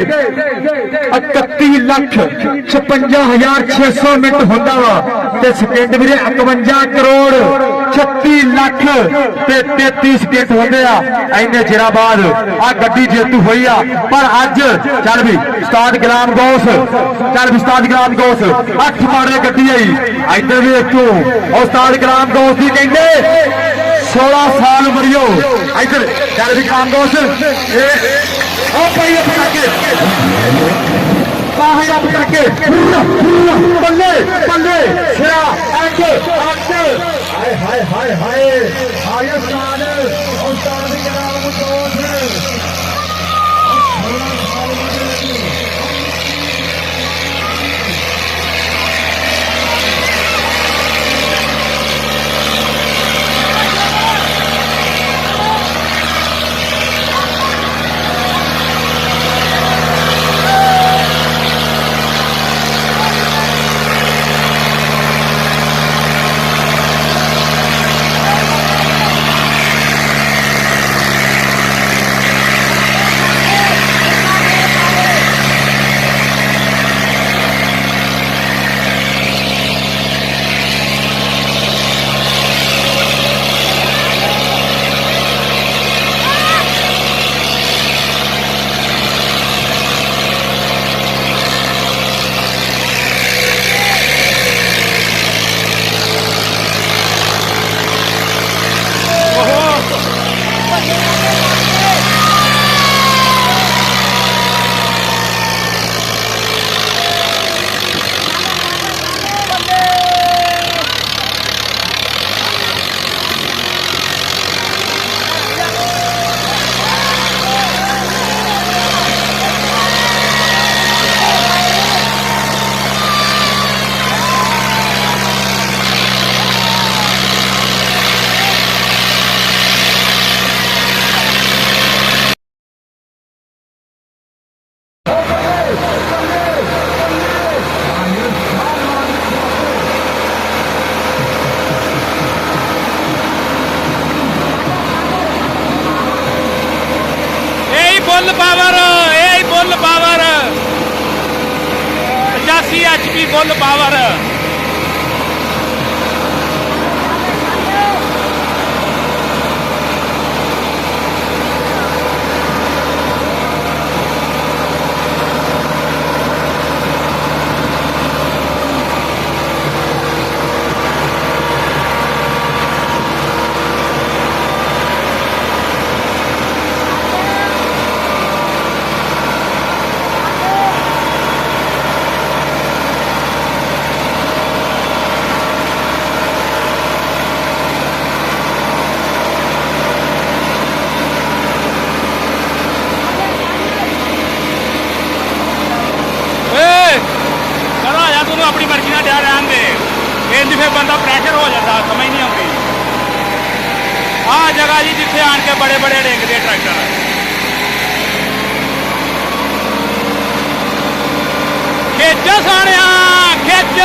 31,56,600 minute ਹੁੰਦਾ ਵਾ ਤੇ ਸਕਿੰਟ ਵੀਰੇ 51,36,00,000 ਤੇ 33 ਸਕਿੰਟ ਹੁੰਦੇ ਆ। ਇੰਨੇ ਚਿਰਾਂ ਬਾਅਦ ਆ ਗੱਡੀ ਜੇਤੂ ਹੋਈ ਆ। ਪਰ ਅੱਜ ਚੱਲ ਵੀ ਉਸਤਾਦ ਗੁਲਾਮ ਗੌਸ, ਚੱਲ ਵੀ ਉਸਤਾਦ ਗੁਲਾਮ ਗੌਸ 8 ਮਾੜੇ ਗੱਡੀ ਆਈ। ਇੱਧਰ ਵੀ ਇੱਥੋਂ ਉਸਤਾਦ ਗੁਲਾਮ ਗੌਸ ਦੀ ਕਹਿੰਦੇ 16 ਸਾਲ ਉਮਰਿਓ। ਇੱਧਰ ਚੱਲ ਵੀ ਗੁਲਾਮ ਗੌਸ ਬੱਲੇ ਬੱਲੇ ਸਿਰਾ ਅੱਗ ਹਾਏ ਹਾਏ ਹਾਏ ਹਾਏ ਆਇਆ ਉਸਤਾਦ Ghulam Ghaus. Full power 85 HP full power. अपनी मर्जी ना डर रहन दे, इंज फिर बंदा प्रैशर हो जाता, समझ नहीं आती। आ जगह जी जिथे आन के बड़े बड़े डेंगते ट्रैक्टर खिच साणिया खिच।